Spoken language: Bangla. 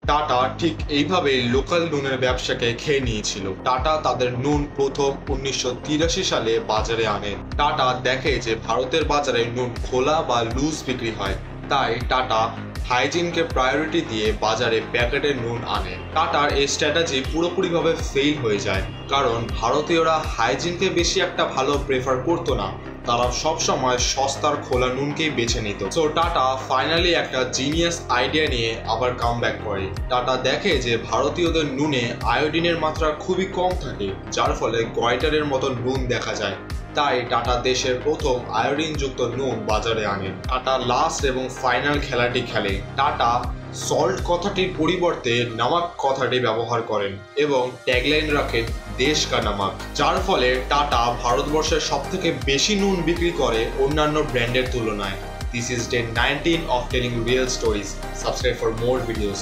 টাটা ঠিক এইভাবেই লোকাল নুনের ব্যবসাকে খেয়ে নিয়েছিল। টাটা তাদের নুন প্রথম 1983 সালে বাজারে আনে। টাটা দেখে যে ভারতের বাজারে নুন খোলা বা লুজ বিক্রি হয়, তাই টাটা হাইজিনকে প্রায়োরিটি দিয়ে বাজারে প্যাকেটের নুন আনে। টাটার এই স্ট্র্যাটেজি পুরোপুরিভাবে ফেল হয়ে যায়, কারণ ভারতীয়রা হাইজিনকে বেশি একটা ভালো প্রেফার করতো না। তারা সবসময় সস্তার খোলা নুনকেই বেছে নিত। সো টাটা ফাইনালি একটা জিনিয়াস আইডিয়া নিয়ে আবার কামব্যাক করে। টাটা দেখে যে ভারতীয়দের নুনে আয়োডিনের মাত্রা খুবই কম থাকে, যার ফলে গয়টারের মতো নুন দেখা যায়। তাই টাটা দেশের প্রথম আয়োডিনযুক্ত নুন বাজারে আনে। টাটা লাস্ট এবং ফাইনাল খেলাটি খেলে। টাটা সল্ট কথাটির পরিবর্তে নামাক কথাটি ব্যবহার করেন এবং ট্যাগলাইন রাখেন দেশ কা নামাক, যার ফলে টাটা ভারতবর্ষের সবথেকে বেশি নুন বিক্রি করে অন্যান্য ব্র্যান্ডের তুলনায়। This is day 19 of telling real stories. Subscribe for more videos.